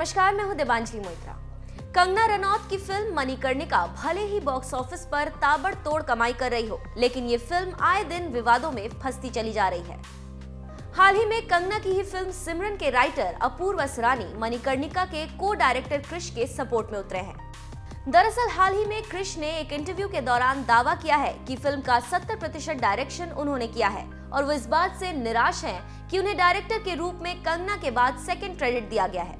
नमस्कार, मैं हूं देवांजलि मोइत्रा। कंगना रनौत की फिल्म मणिकर्णिका भले ही बॉक्स ऑफिस पर ताबड़तोड़ कमाई कर रही हो, लेकिन ये फिल्म आए दिन विवादों में फंसती चली जा रही है। हाल ही में कंगना की ही फिल्म सिमरन के राइटर अपूर्व असरानी मणिकर्णिका के को डायरेक्टर क्रिश के सपोर्ट में उतरे हैं। दरअसल हाल ही में क्रिश ने एक इंटरव्यू के दौरान दावा किया है कि फिल्म का 70% डायरेक्शन उन्होंने किया है और वो इस बात से निराश हैं कि उन्हें डायरेक्टर के रूप में कंगना के बाद सेकंड क्रेडिट दिया गया है।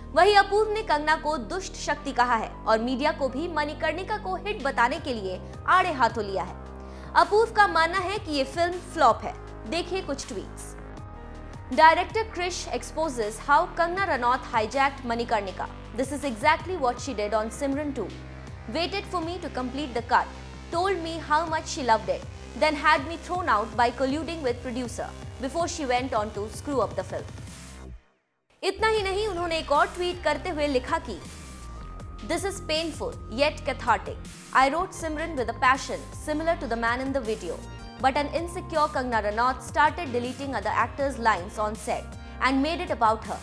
वहीं अपूर्व ने कंगना को दुष्ट शक्ति कहा है और मीडिया को भी मणिकर्णिका को हिट बताने के लिए आड़े हाथों लिया है। अपूर्व का मानना है कि ये फिल्म फ्लॉप है। देखिए कुछ tweets. Director Krish exposes how Kangna Ranaut hijacked Manikarnika. This is exactly what she did on Simran too. Waited for me to complete the cut, told me how much she loved it, then had me thrown out by colluding with producer before she went on to screw up the film. इतना ही नहीं, उन्होंने एक और tweet करते हुए लिखा कि This is painful yet cathartic. I wrote Simran with a passion similar to the man in the video. But an insecure Kangna Ranaut started deleting other actors' lines on set and made it about her.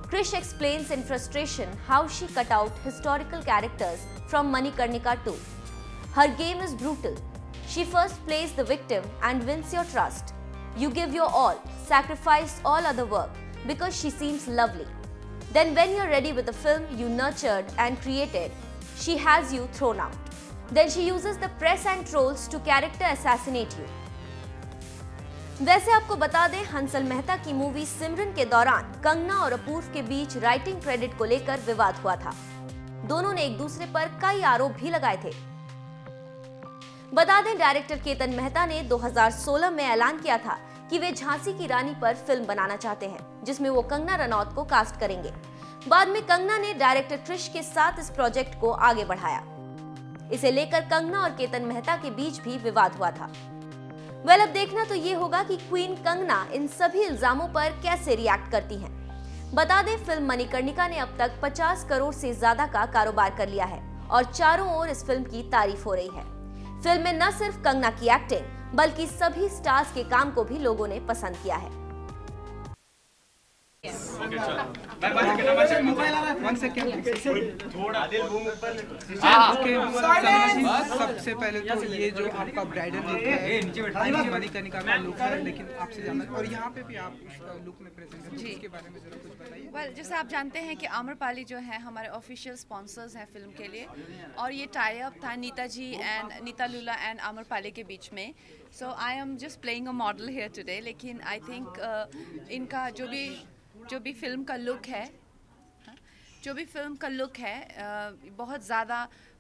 Krish explains in frustration how she cut out historical characters from Manikarnika too. Her game is brutal. She first plays the victim and wins your trust. You give your all, sacrifice all other work because she seems lovely. Then when you're ready with the film you nurtured and created, she has you thrown out. Then she uses the press and trolls to character assassinate you. वैसे आपको बता दें, हंसल मेहता की movie सिमरन के दौरान कंगना और अपूर्व के बीच writing credit को लेकर विवाद हुआ था। दोनों ने एक दूसरे पर कई आरोप भी लगाए थे। बता दें, डायरेक्टर केतन मेहता ने 2016 में ऐलान किया था कि वे झांसी की रानी पर फिल्म बनाना चाहते हैं, जिसमें वो कंगना रनौत को कास्ट करेंगे। बाद में कंगना ने डायरेक्टर क्रिश के साथ इस प्रोजेक्ट को आगे बढ़ाया। इसे लेकर कंगना और केतन मेहता के बीच भी विवाद हुआ था। अब देखना तो ये होगा कि क्वीन कंगना इन सभी इल्जामों पर कैसे रिएक्ट करती हैं। बता दें, फिल्म मणिकर्णिका ने अब तक 50 करोड़ से ज्यादा का कारोबार कर लिया है और चारों ओर इस फिल्म की तारीफ हो रही है। फिल्म में न सिर्फ कंगना की एक्टिंग बल्कि सभी स्टार्स के काम को भी लोगों ने पसंद किया है। सबसे पहले तो ये जो आपका ब्राइडल लुक है, मणिकर्णिका का लुक है, लेकिन आपसे जानना और यहाँ पे भी आप उस लुक में प्रेजेंट हैं, तो इसके बारे में जरूर कुछ बताइए। वेल, जैसे आप जानते हैं कि आम्रपाली जो है हमारे ऑफिशियल स्पॉन्सर्स हैं फिल्म के लिए, और ये टाई अप था नीता जी एंड नीता लूला एंड आम्रपाली के बीच में। So I am just playing a model here today, लेकिन आई थिंक इनका जो भी फिल्म का लुक है,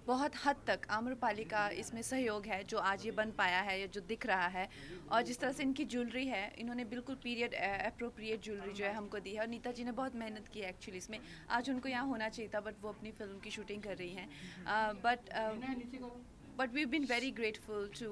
बहुत हद तक आम्रपाली का इसमें सहयोग है, जो आज ये बन पाया है, जो दिख रहा है। और जिस तरह से इनकी ज्वेलरी है, इन्होंने बिल्कुल पीरियड अप्रोप्रिएट ज्वेलरी जो है हमको दी है। और नीता जी ने बहुत मेहनत की है एक्चुअली इसमें। आज उनको यहाँ होना चाहिए था, बट वो अपनी फिल्म की शूटिंग कर रही हैं। But we've been very grateful to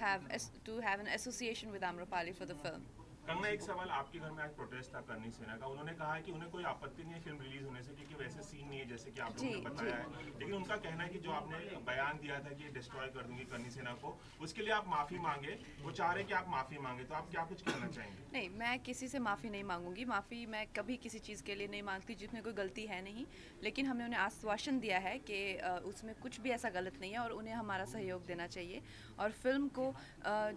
have an association with Amrapali for the film. Kangana, एक सवाल, आपके घर में आज प्रोटेस्ट था करनी सेना का। उन्होंने कहा है कि उन्हें कोई आपत्ति नहीं है फिल्म रिलीज होने से, क्योंकि वैसे सीन नहीं है जैसे कि आप लोगों ने बताया है। लेकिन उनका कहना है कि जो आपने बयान दिया था कि डिस्ट्रॉय कर दूंगी करनी सेना को, उसके लिए आप माफी मांगे। वो चाह रहे कि आप माफी मांगे, तो आप क्या कुछ कहना चाहेंगे? नहीं, मैं किसी से माफ़ी नहीं मांगूंगी। माफ़ी मैं कभी किसी चीज़ के लिए नहीं मांगती जिसमें कोई गलती है नहीं। लेकिन हमने उन्हें आश्वासन दिया है कि उसमें कुछ भी ऐसा गलत नहीं है और उन्हें हमारा सहयोग देना चाहिए। और फिल्म को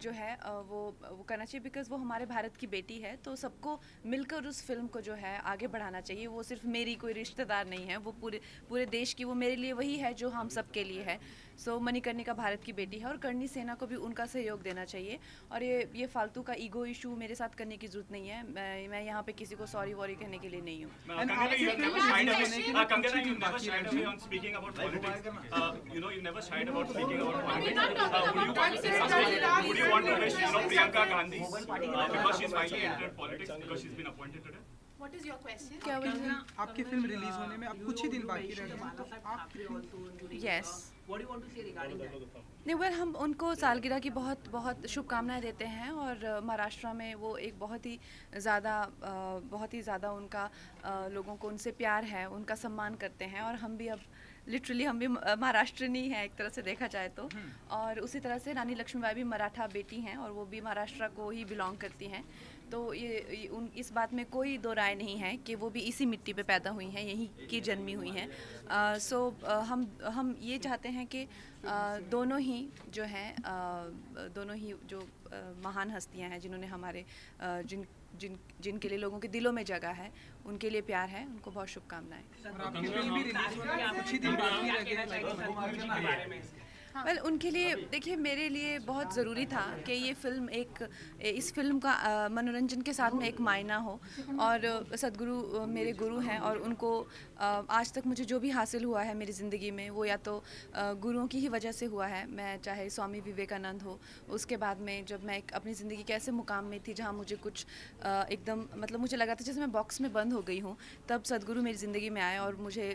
जो है वो करना चाहिए, बिकॉज वो हमारे भारत की बेटी है। तो सबको मिलकर उस फिल्म को जो है आगे बढ़ाना चाहिए। वो सिर्फ मेरी कोई रिश्तेदार नहीं है, वो पूरे देश की, वो मेरे लिए वही है जो हम सब के लिए है। सो मणिकर्णिका भारत की बेटी है और करनी सेना को भी उनका सहयोग देना चाहिए। और ये फालतू का ईगो इशू मेरे साथ करने की जरूरत नहीं है। मैं यहाँ पे किसी को सॉरी वॉरी कहने के लिए नहीं हूँ। What is your question? क्या आपकी फिल्म रिलीज होने में अब कुछ ही दिन बाकी रह गए, तो आप yes What do you want to say regarding that? नहीं, वेल, हम उनको सालगिरह की बहुत शुभकामनाएं देते हैं। और महाराष्ट्र में वो एक बहुत ही ज़्यादा उनका लोगों को उनसे प्यार है, उनका सम्मान करते हैं। और हम भी अब लिटरली हम भी महाराष्ट्रनी हैं एक तरह से देखा जाए तो, और उसी तरह से रानी लक्ष्मीबाई भी मराठा बेटी हैं और वो भी महाराष्ट्र को ही बिलोंग करती हैं। तो ये इस बात में कोई दो राय नहीं है कि वो भी इसी मिट्टी पे पैदा हुई हैं, यहीं की जन्मी हुई हैं। हम ये चाहते हैं कि दोनों ही जो हैं दोनों ही जो महान हस्तियां हैं जिन्होंने हमारे जिनके लिए लोगों के दिलों में जगह है, उनके लिए प्यार है, उनको बहुत शुभकामनाएं। वेल उनके लिए देखिए, मेरे लिए बहुत ज़रूरी था कि ये फ़िल्म इस फिल्म का मनोरंजन के साथ में एक मायना हो। और सदगुरु मेरे गुरु हैं और उनको आज तक मुझे जो भी हासिल हुआ है मेरी ज़िंदगी में वो या तो गुरुओं की ही वजह से हुआ है। मैं चाहे स्वामी विवेकानंद हो, उसके बाद में जब मैं अपनी ज़िंदगी के ऐसे मुकाम में थी जहाँ मुझे कुछ एकदम मतलब मुझे लगा था जैसे मैं बॉक्स में बंद हो गई हूँ, तब सदगुरु मेरी ज़िंदगी में आए और मुझे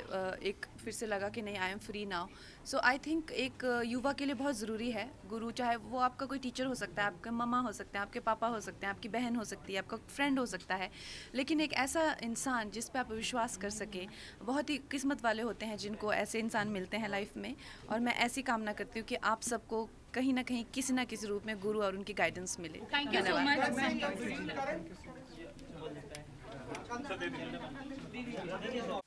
एक फिर से लगा कि नहीं, I am free now. So I think एक युवा के लिए बहुत ज़रूरी है गुरु, चाहे वो आपका कोई टीचर हो सकता है, आपका मम्मा हो सकते हैं, आपके पापा हो सकते हैं, आपकी बहन हो सकती है, आपका फ्रेंड हो सकता है, लेकिन एक ऐसा इंसान जिस पे आप विश्वास कर सके। बहुत ही किस्मत वाले होते हैं जिनको ऐसे इंसान मिलते हैं लाइफ में, और मैं ऐसी कामना करती हूँ कि आप सबको कहीं ना कहीं किसी ना किसी रूप में गुरु और उनकी गाइडेंस मिले। Thank you so much.